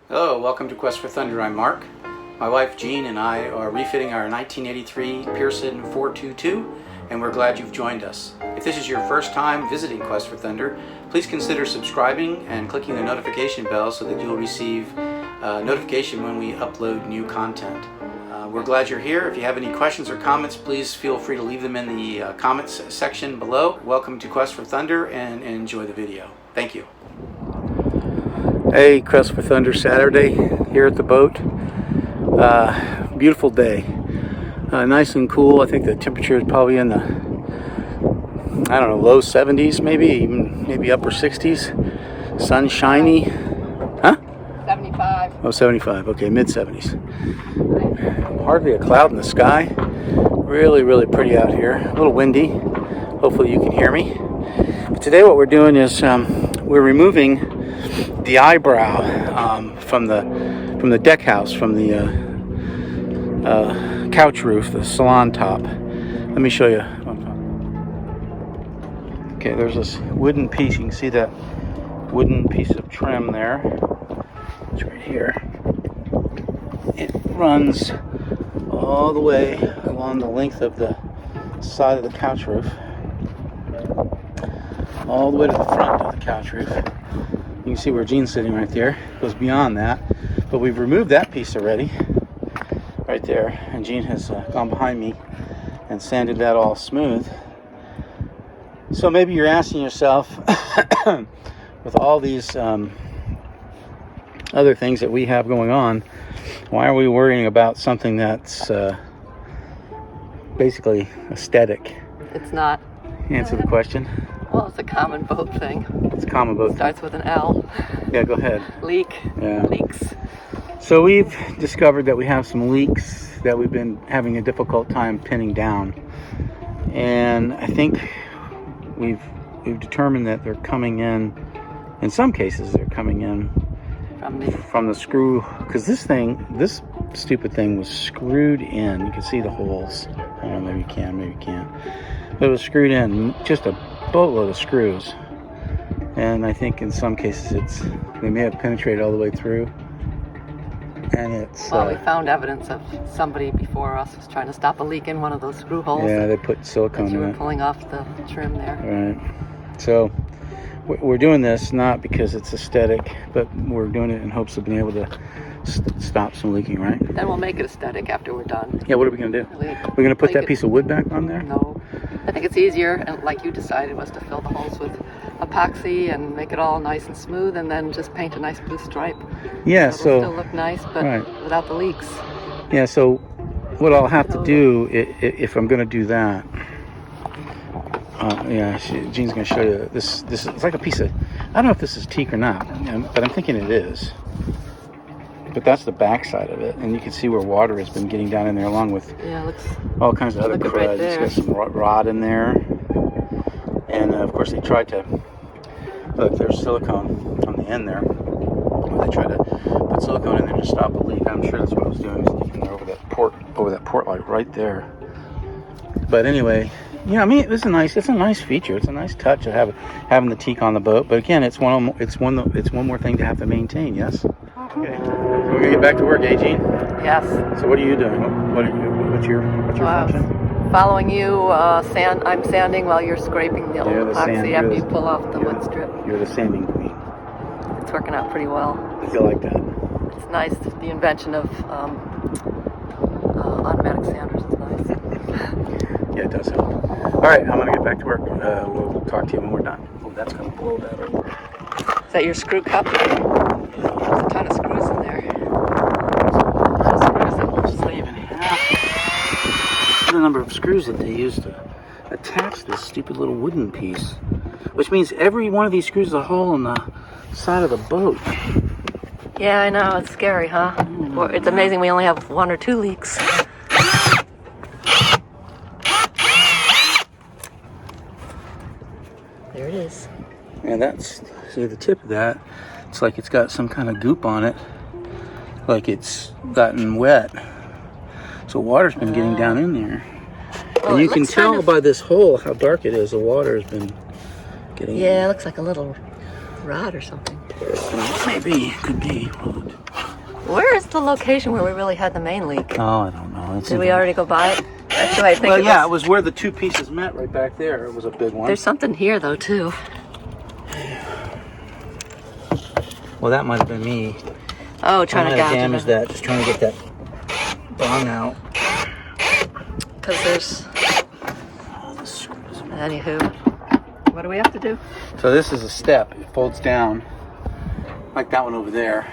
Hello, welcome to Quest for Thunder. I'm Mark. My wife Jean and I are refitting our 1983 Pearson 422, and we're glad you've joined us. If this is your first time visiting Quest for Thunder, please consider subscribing and clicking the notification bell so that you'll receive notification when we upload new content. We're glad you're here. If you have any questions or comments, please feel free to leave them in the comments section below. Welcome to Quest for Thunder and enjoy the video. Thank you. Hey, Quest for Thunder Saturday here at the boat. Beautiful day. Nice and cool. I think the temperature is probably in the, I don't know, low 70s maybe upper 60s. Sun shiny. Huh? 75. Oh, 75. Okay, mid 70s. Hardly a cloud in the sky. Really, really pretty out here. A little windy. Hopefully you can hear me. But today what we're doing is we're removing the eyebrow from the deck house, from the couch roof, the salon top. Let me show you. Okay, there's this wooden piece. You can see that wooden piece of trim there. It's right here. It runs all the way along the length of the side of the couch roof, all the way to the front of the couch roof. You can see where Jean's sitting right there. It goes beyond that, but we've removed that piece already, right there. And Jean has gone behind me and sanded that all smooth. So maybe you're asking yourself, with all these other things that we have going on, why are we worrying about something that's basically aesthetic? It's not. Answer the question. Well, it's a common boat thing. It's a common boat. Starts with an L. Yeah, go ahead. Leak. Yeah. Leaks. So we've discovered that we have some leaks that we've been having a difficult time pinning down, and I think we've determined that they're coming in some cases they're coming in from the screw, because this stupid thing was screwed in. You can see the holes. I don't know, maybe you can, maybe you can't. But it was screwed in, just a boatload of screws. And I think in some cases they may have penetrated all the way through. And it's... Well, we found evidence of somebody before us was trying to stop a leak in one of those screw holes. Yeah, they put silicone in it. You were pulling off the trim there. Right. So we're doing this not because it's aesthetic, but we're doing it in hopes of being able to stop some leaking, right? Then we'll make it aesthetic after we're done. Yeah, what are we going to do? We're going to put that piece of wood back on there? No. I think it's easier, and like you decided, was to fill the holes with epoxy and make it all nice and smooth, and then just paint a nice blue stripe. Yeah, so it'll still look nice, but without the leaks. Yeah, so what I'll have to do, if I'm going to do that, Jean's going to show you this. This is like a piece of, I don't know if this is teak or not, but I'm thinking it is. But that's the back side of it, and you can see where water has been getting down in there, along with all kinds of other crud. Right, it's got some rod in there, and of course they tried to look. There's silicone on the end there. They tried to put silicone in there to stop a leak. I'm sure that's what I was doing, was leaking there over that port light right there. But anyway, I mean, it's a nice feature. It's a nice touch of having the teak on the boat. But again, it's one more thing to have to maintain. Yes. Okay. So we're gonna get back to work, Jean? Yes. So what are you doing? What's your function? Following you. I'm sanding while you're scraping the epoxy after you pull off the wood strip. You're the sanding queen. It's working out pretty well. I feel like that. It's nice. The invention of automatic sanders is nice. Yeah, it does help. All right, I'm gonna get back to work. We'll talk to you when we're done. Oh, that's gonna blow that over. Is that your screw cup? There's a ton of screws in there. A lot of screws that will just leave in half the number of screws that they use to attach this stupid little wooden piece, which means every one of these screws is a hole in the side of the boat. Yeah, I know. It's scary, huh? It's amazing we only have 1 or 2 leaks. There it is. And see the tip of that, it's like it's got some kind of goop on it, like it's gotten wet. So water's been getting down in there. Well, and you can tell by this hole how dark it is. The water has been getting... Yeah, it looks like a little rod or something. Maybe, could be. Where is the location where we really had the main leak? Oh, I don't know. Did we already go by it? That's what I think. Well, yeah, it was where the two pieces met right back there. It was a big one. There's something here though too. Well, that might have been me. Oh, trying to damage that. Just trying to get that bung out. Because there's. Anywho, what do we have to do? So this is a step. It folds down like that one over there.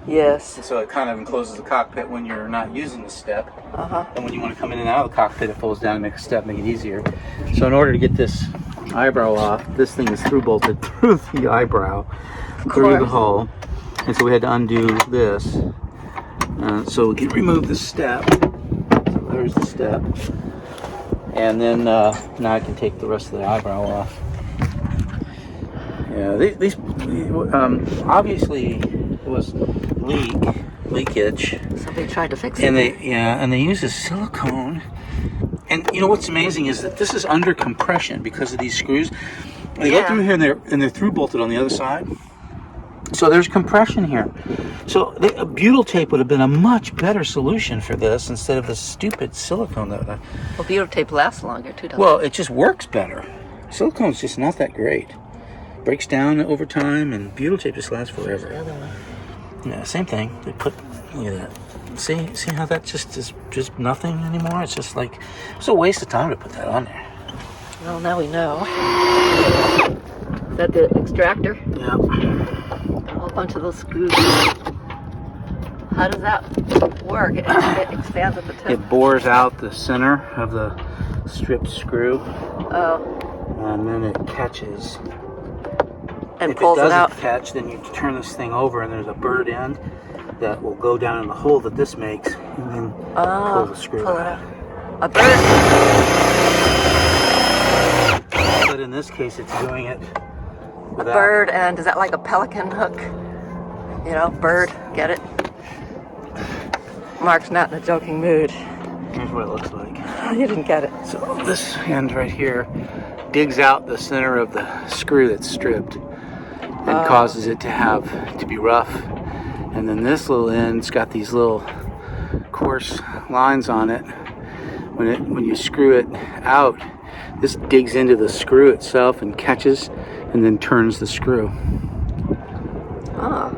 Yes. So it kind of encloses the cockpit when you're not using the step. Uh-huh. And when you want to come in and out of the cockpit, it folds down and make a step, make it easier. So in order to get this eyebrow off, this thing is through bolted through the eyebrow, through the hull. And so we had to undo this. So we can remove the step. So there's the step. And then now I can take the rest of the eyebrow off. Yeah, these obviously it was leakage. Somebody tried to fix it. And they use a silicone. And you know what's amazing is that this is under compression because of these screws. They go through here and they're through bolted on the other side. So there's compression here. So a butyl tape would have been a much better solution for this instead of the stupid silicone that. Well, butyl tape lasts longer too, doesn't Well, it just works better. Silicone's just not that great. Breaks down over time, and butyl tape just lasts forever. the other one? Yeah, same thing. They put, look at that. See how that just is just nothing anymore? It's just like, it's a waste of time to put that on there. Well, now we know. Is that the extractor? Yeah. A whole bunch of those screws. How does that work? It expands at the tip. It bores out the center of the stripped screw, Oh, and then it catches. and If pulls it it doesn't out. catch, then you turn this thing over, and there's a bird end that will go down in the hole that this makes, and then pull the screw Pull it out. out. A bird. But in this case, it's doing it A without. bird, and is that like a pelican hook? You know, bird. Get it? Mark's not in a joking mood. Here's what it looks like. You didn't get it. So this end right here digs out the center of the screw that's stripped and causes it to be rough. And then this little end's got these little coarse lines on it. When you screw it out, this digs into the screw itself and catches and then turns the screw. Ah. I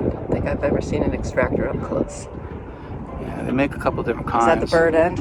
don't think I've ever seen an extractor up close. Yeah, they make a couple different Is kinds. that the bird end?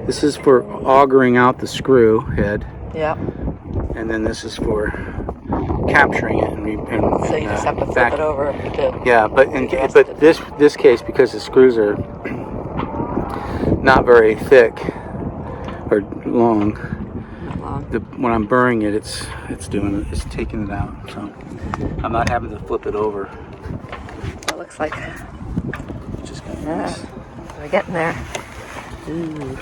This is for augering out the screw head, Yeah. and then this is for capturing it and So you just have to flip it over. Yeah, but this case, because the screws are not very thick or long, when I'm burring it, it's taking it out. So I'm not having to flip it over. It looks like It's just kind of yeah, nice. we're getting there. Ooh.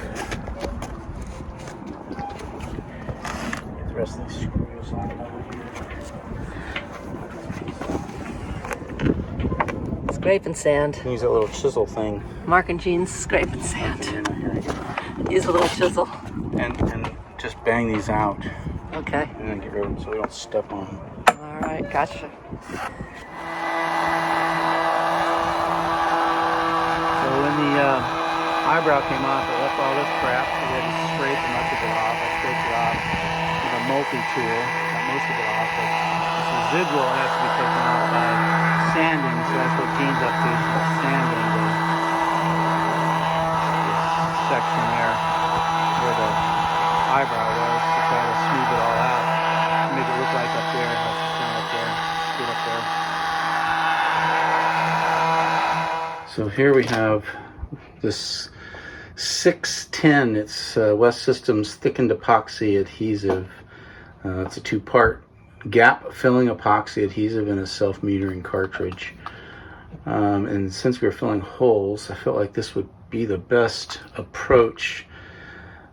Get the rest of these screws on over here. Scraping sand. Use that little chisel thing. Mark and Jean's scraping sand. Here you go. Use a little chisel. And just bang these out, Okay. and then get rid of them so we don't step on them. All right. Gotcha. So when the eyebrow came off, it left all this crap. So we had to scrape much of it off. I scraped it off with a multi-tool. Got most of it off, but this residual has to be taken off by sanding. So that's what Gene's up to. She's sanding this section there where the eyebrow was to try to smooth it all out. Make it look like up there. It has to stand up there, scoot up there. So here we have this 610. It's West Systems thickened epoxy adhesive. It's a two-part gap filling epoxy adhesive in a self-metering cartridge. And since we were filling holes, I felt like this would be the best approach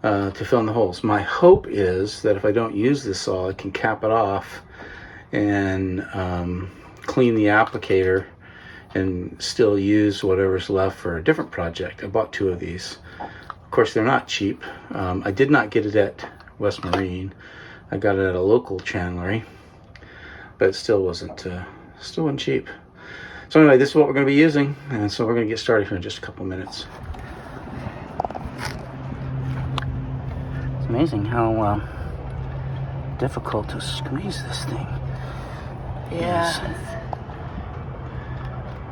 to filling the holes. My hope is that if I don't use this saw, I can cap it off and clean the applicator and still use whatever's left for a different project. I bought two of these. Of course, they're not cheap. I did not get it at West Marine. I got it at a local chandlery, but it still wasn't cheap. So anyway, this is what we're going to be using, and so we're going to get started here in just a couple minutes. It's amazing how difficult to squeeze this thing. Yeah.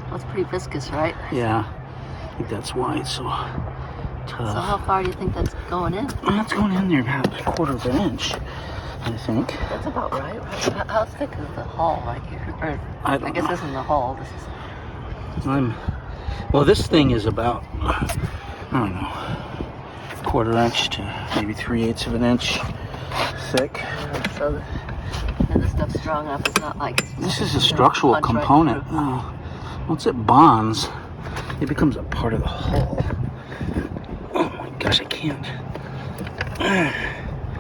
Well, it's pretty viscous, right? Yeah, I think that's why it's so tough. So how far do you think that's going in? That's going in there about a quarter of an inch, I think. That's about right. How thick is the hull right here? Or, I guess know. this isn't the hull. This is. Well, this thing is about, I don't know, quarter inch to maybe 3/8 of an inch thick. So this stuff's strong enough. It's not like. This is a structural component. Once it bonds, it becomes a part of the hull. Oh my gosh, I can't.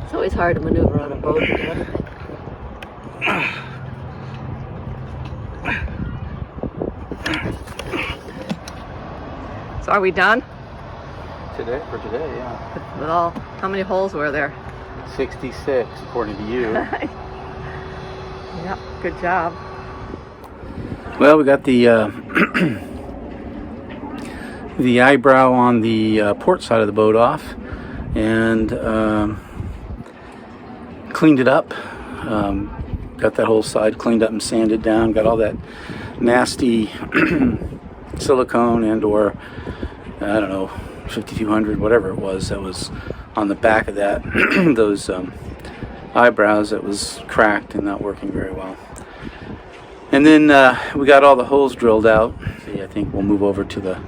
It's always hard to maneuver on a boat or anything. So are we done? For today, yeah. With all, how many holes were there? 66, according to you. Yeah, good job. Well, we got the the eyebrow on the port side of the boat off, and cleaned it up. Got that whole side cleaned up and sanded down. Got all that nasty silicone and or I don't know 5200 whatever it was that was on the back of that those eyebrows that was cracked and not working very well. And then we got all the holes drilled out. See, I think we'll move over to the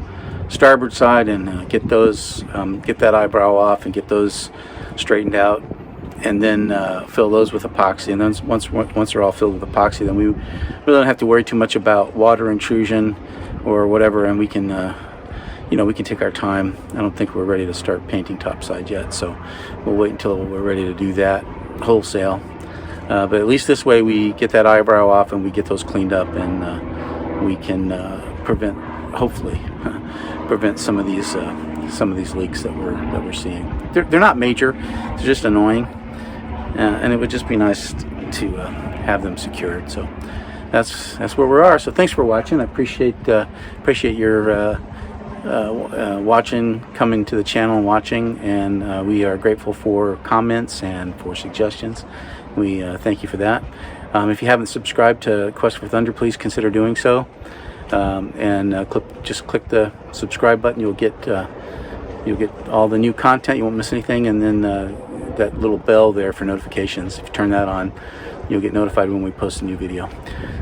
starboard side and get those get that eyebrow off and get those straightened out, and then fill those with epoxy. And then once they're all filled with epoxy, then we really don't have to worry too much about water intrusion or whatever, and we can we can take our time. I don't think we're ready to start painting topside yet, so we'll wait until we're ready to do that wholesale. But at least this way we get that eyebrow off and we get those cleaned up, and we can hopefully prevent some of these leaks that we're seeing. They're not major, they're just annoying, and it would just be nice to have them secured. So that's where we are. So thanks for watching. I appreciate your watching, coming to the channel and watching, and we are grateful for comments and for suggestions. We thank you for that. If you haven't subscribed to Quest for Thunder, please consider doing so, and just click the subscribe button. You'll get all the new content. You won't miss anything, and then that little bell there for notifications. If you turn that on, you'll get notified when we post a new video.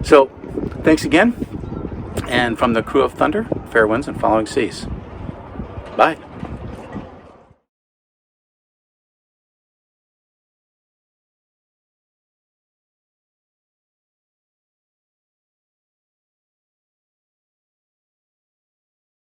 So thanks again, and from the crew of Thunder, fair winds and following seas. Bye.